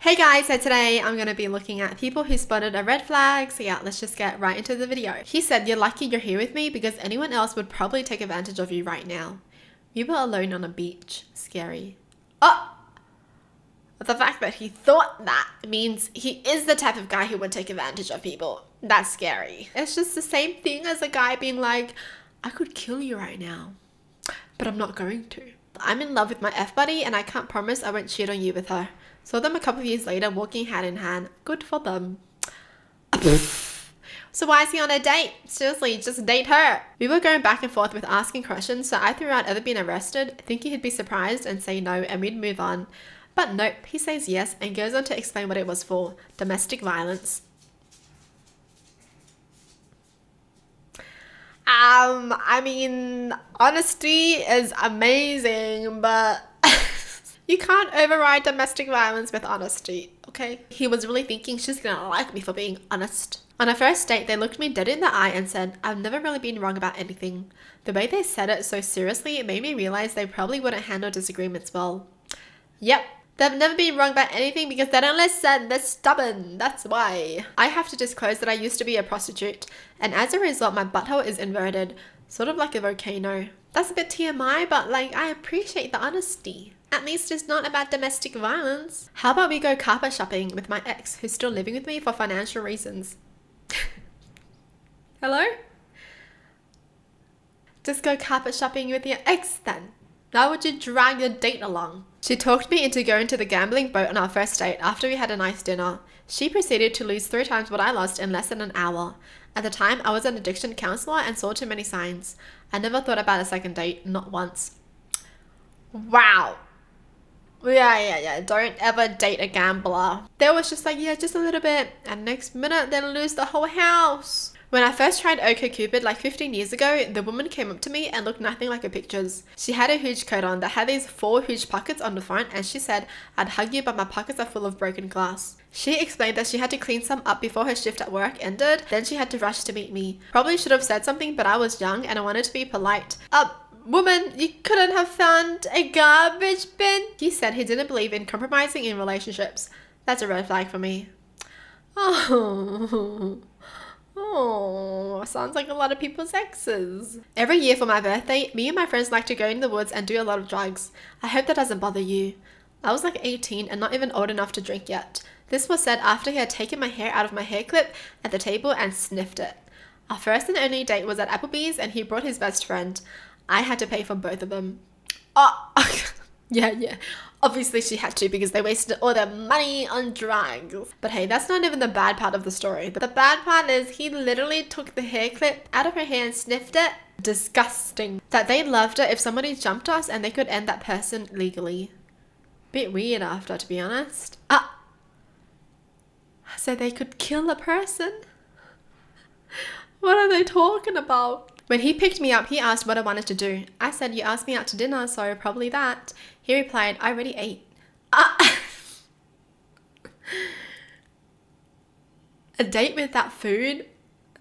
Hey guys, so today I'm going to be looking at people who spotted a red flag. So yeah, let's just get right into the video. He said, "You're lucky you're here with me because anyone else would probably take advantage of you right now. We were alone on a beach. Scary." Oh, the fact that he thought that means he is the type of guy who would take advantage of people. That's scary. It's just the same thing as a guy being like, "I could kill you right now, but I'm not going to. I'm in love with my F buddy and I can't promise I won't cheat on you with her." Saw them a couple of years later walking hand in hand. Good for them. So why is he on a date? Seriously, just date her. We were going back and forth with asking questions, so I threw out ever been arrested, thinking he'd be surprised and say no and we'd move on. But nope, he says yes and goes on to explain what it was for. Domestic violence. I mean, honesty is amazing, but you can't override domestic violence with honesty, okay? He was really thinking she's gonna like me for being honest. On our first date, they looked me dead in the eye and said, "I've never really been wrong about anything." The way they said it so seriously, it made me realize they probably wouldn't handle disagreements well. Yep, they've never been wrong about anything because they don't listen. They're stubborn. That's why. I have to disclose that I used to be a prostitute, and as a result, my butthole is inverted, sort of like a volcano. That's a bit TMI, but like, I appreciate the honesty. At least it's not about domestic violence. How about we go carpet shopping with my ex who's still living with me for financial reasons? Hello? Just go carpet shopping with your ex then. Why would you drag your date along? She talked me into going to the gambling boat on our first date after we had a nice dinner. She proceeded to lose 3 times what I lost in less than an hour. At the time, I was an addiction counselor and saw too many signs. I never thought about a second date, not once. Wow. Yeah. Don't ever date a gambler. They was just like, yeah, just a little bit. And next minute, they'll lose the whole house. When I first tried OkCupid like 15 years ago, the woman came up to me and looked nothing like her pictures. She had a huge coat on that had these 4 huge pockets on the front, and she said, "I'd hug you but my pockets are full of broken glass." She explained that she had to clean some up before her shift at work ended, then she had to rush to meet me. Probably should have said something, but I was young and I wanted to be polite. Woman, you couldn't have found a garbage bin? He said he didn't believe in compromising in relationships. That's a red flag for me. Oh, sounds like a lot of people's exes. Every year for my birthday, me and my friends like to go in the woods and do a lot of drugs. I hope that doesn't bother you. I was like 18 and not even old enough to drink yet. This was said after he had taken my hair out of my hair clip at the table and sniffed it. Our first and only date was at Applebee's and he brought his best friend. I had to pay for both of them. Oh, yeah. Obviously she had to because they wasted all their money on drugs. But hey, that's not even the bad part of the story. The bad part is he literally took the hair clip out of her hair and sniffed it. Disgusting. That they loved it if somebody jumped us and they could end that person legally. Bit weird after, to be honest. So they could kill a person? What are they talking about? When he picked me up, he asked what I wanted to do. I said, "You asked me out to dinner, so probably that." He replied, "I already ate." A date with that food?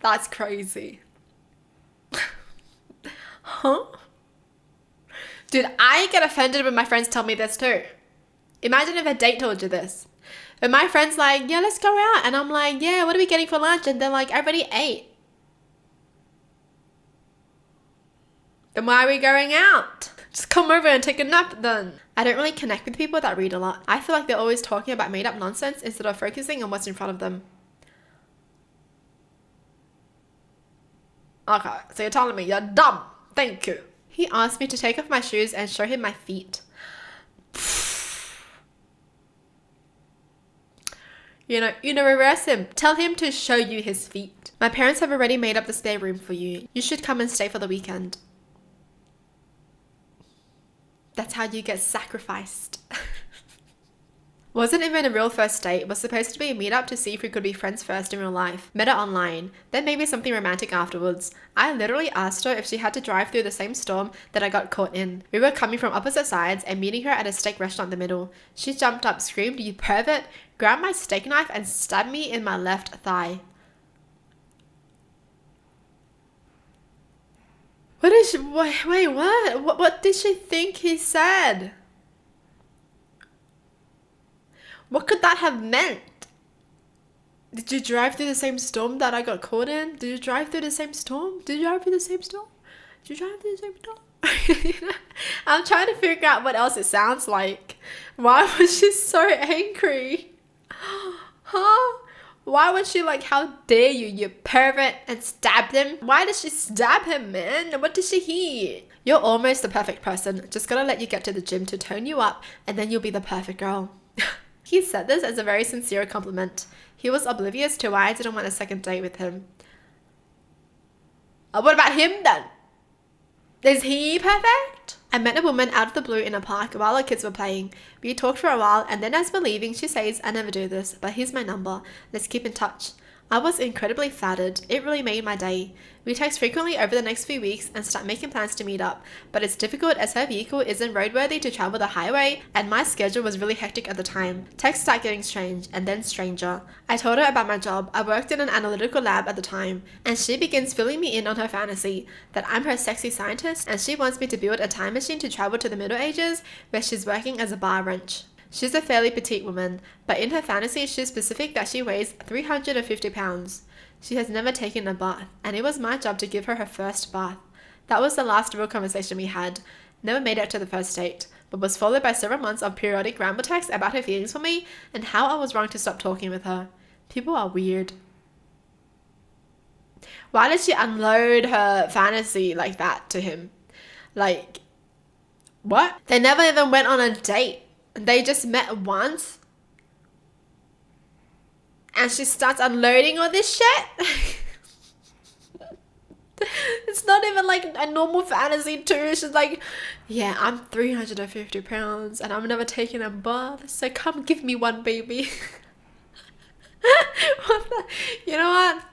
That's crazy. Huh? Dude, I get offended when my friends tell me this too. Imagine if a date told you this. When my friend's like, "Yeah, let's go out." And I'm like, "Yeah, what are we getting for lunch?" And they're like, "I already ate." Then why are we going out? Just come over and take a nap then. I don't really connect with people that read a lot. I feel like they're always talking about made up nonsense instead of focusing on what's in front of them. Okay, so you're telling me you're dumb. Thank you. He asked me to take off my shoes and show him my feet. You know, reverse him. Tell him to show you his feet. "My parents have already made up the spare room for you. You should come and stay for the weekend." That's how you get sacrificed. Wasn't even a real first date. Was supposed to be a meetup to see if we could be friends first in real life. Met her online. Then maybe something romantic afterwards. I literally asked her if she had to drive through the same storm that I got caught in. We were coming from opposite sides and meeting her at a steak restaurant in the middle. She jumped up, screamed, "You pervert," grabbed my steak knife and stabbed me in my left thigh. Wait, what did she think he said? What could that have meant? Did you drive through the same storm that I got caught in? Did you drive through the same storm? Did you drive through the same storm? Did you drive through the same storm? I'm trying to figure out what else it sounds like. Why was she so angry? Huh? Why was she like, how dare you, you pervert, and stabbed him? Why did she stab him, man? What did she hear? You're almost the perfect person. Just gotta let you get to the gym to tone you up, and then you'll be the perfect girl. He said this as a very sincere compliment. He was oblivious to why I didn't want a second date with him. What about him then? Is he perfect? I met a woman out of the blue in a park while our kids were playing. We talked for a while, and then as we're leaving, she says, I never do this, but here's my number. Let's keep in touch. I was incredibly flattered. It really made my day. We text frequently over the next few weeks and start making plans to meet up, but it's difficult as her vehicle isn't roadworthy to travel the highway, and my schedule was really hectic at the time. Texts start getting strange, and then stranger. I told her about my job. I worked in an analytical lab at the time, and she begins filling me in on her fantasy, that I'm her sexy scientist, and she wants me to build a time machine to travel to the Middle Ages, where she's working as a bar wench. She's a fairly petite woman, but in her fantasy she's specific that she weighs 350 pounds. She has never taken a bath, and it was my job to give her her first bath. That was the last real conversation we had. Never made it to the first date, but was followed by several months of periodic ramble texts about her feelings for me and how I was wrong to stop talking with her. People are weird. Why did she unload her fantasy like that to him? Like, what? They never even went on a date. They just met once, and she starts unloading all this shit. It's not even like a normal fantasy too. She's like, yeah, I'm 350 pounds and I'm never taking a bath, so come give me one, baby. You know what?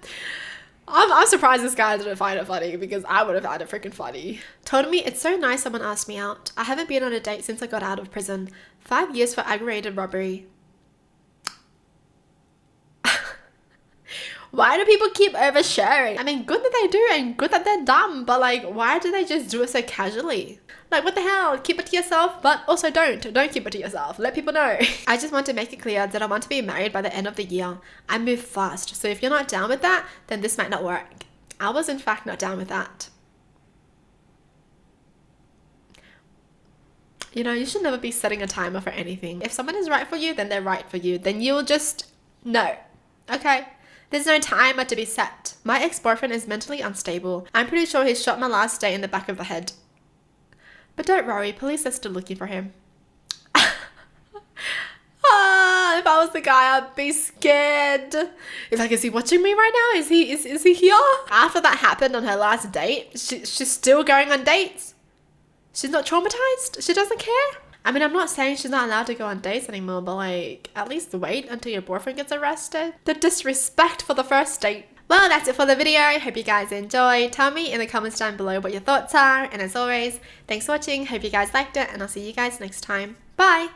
I'm surprised this guy didn't find it funny, because I would have found it freaking funny. Told me, it's so nice someone asked me out. I haven't been on a date since I got out of prison. 5 years for aggravated robbery. Why do people keep oversharing? I mean, good that they do and good that they're dumb, but like, why do they just do it so casually? Like, what the hell? Keep it to yourself, but also don't keep it to yourself. Let people know. I just want to make it clear that I want to be married by the end of the year. I move fast, so if you're not down with that, then this might not work. I was in fact not down with that. You know, you should never be setting a timer for anything. If someone is right for you, then they're right for you. Then you'll just know. Okay? There's no timer to be set. My ex-boyfriend is mentally unstable. I'm pretty sure he shot my last date in the back of the head. But don't worry, police are still looking for him. If I was the guy, I'd be scared. It's like, is he watching me right now? Is he here? After that happened on her last date, she's still going on dates. She's not traumatized? She doesn't care? I mean, I'm not saying she's not allowed to go on dates anymore, but like, at least wait until your boyfriend gets arrested. The disrespect for the first date. Well, that's it for the video. I hope you guys enjoyed. Tell me in the comments down below what your thoughts are. And as always, thanks for watching. Hope you guys liked it, and I'll see you guys next time. Bye!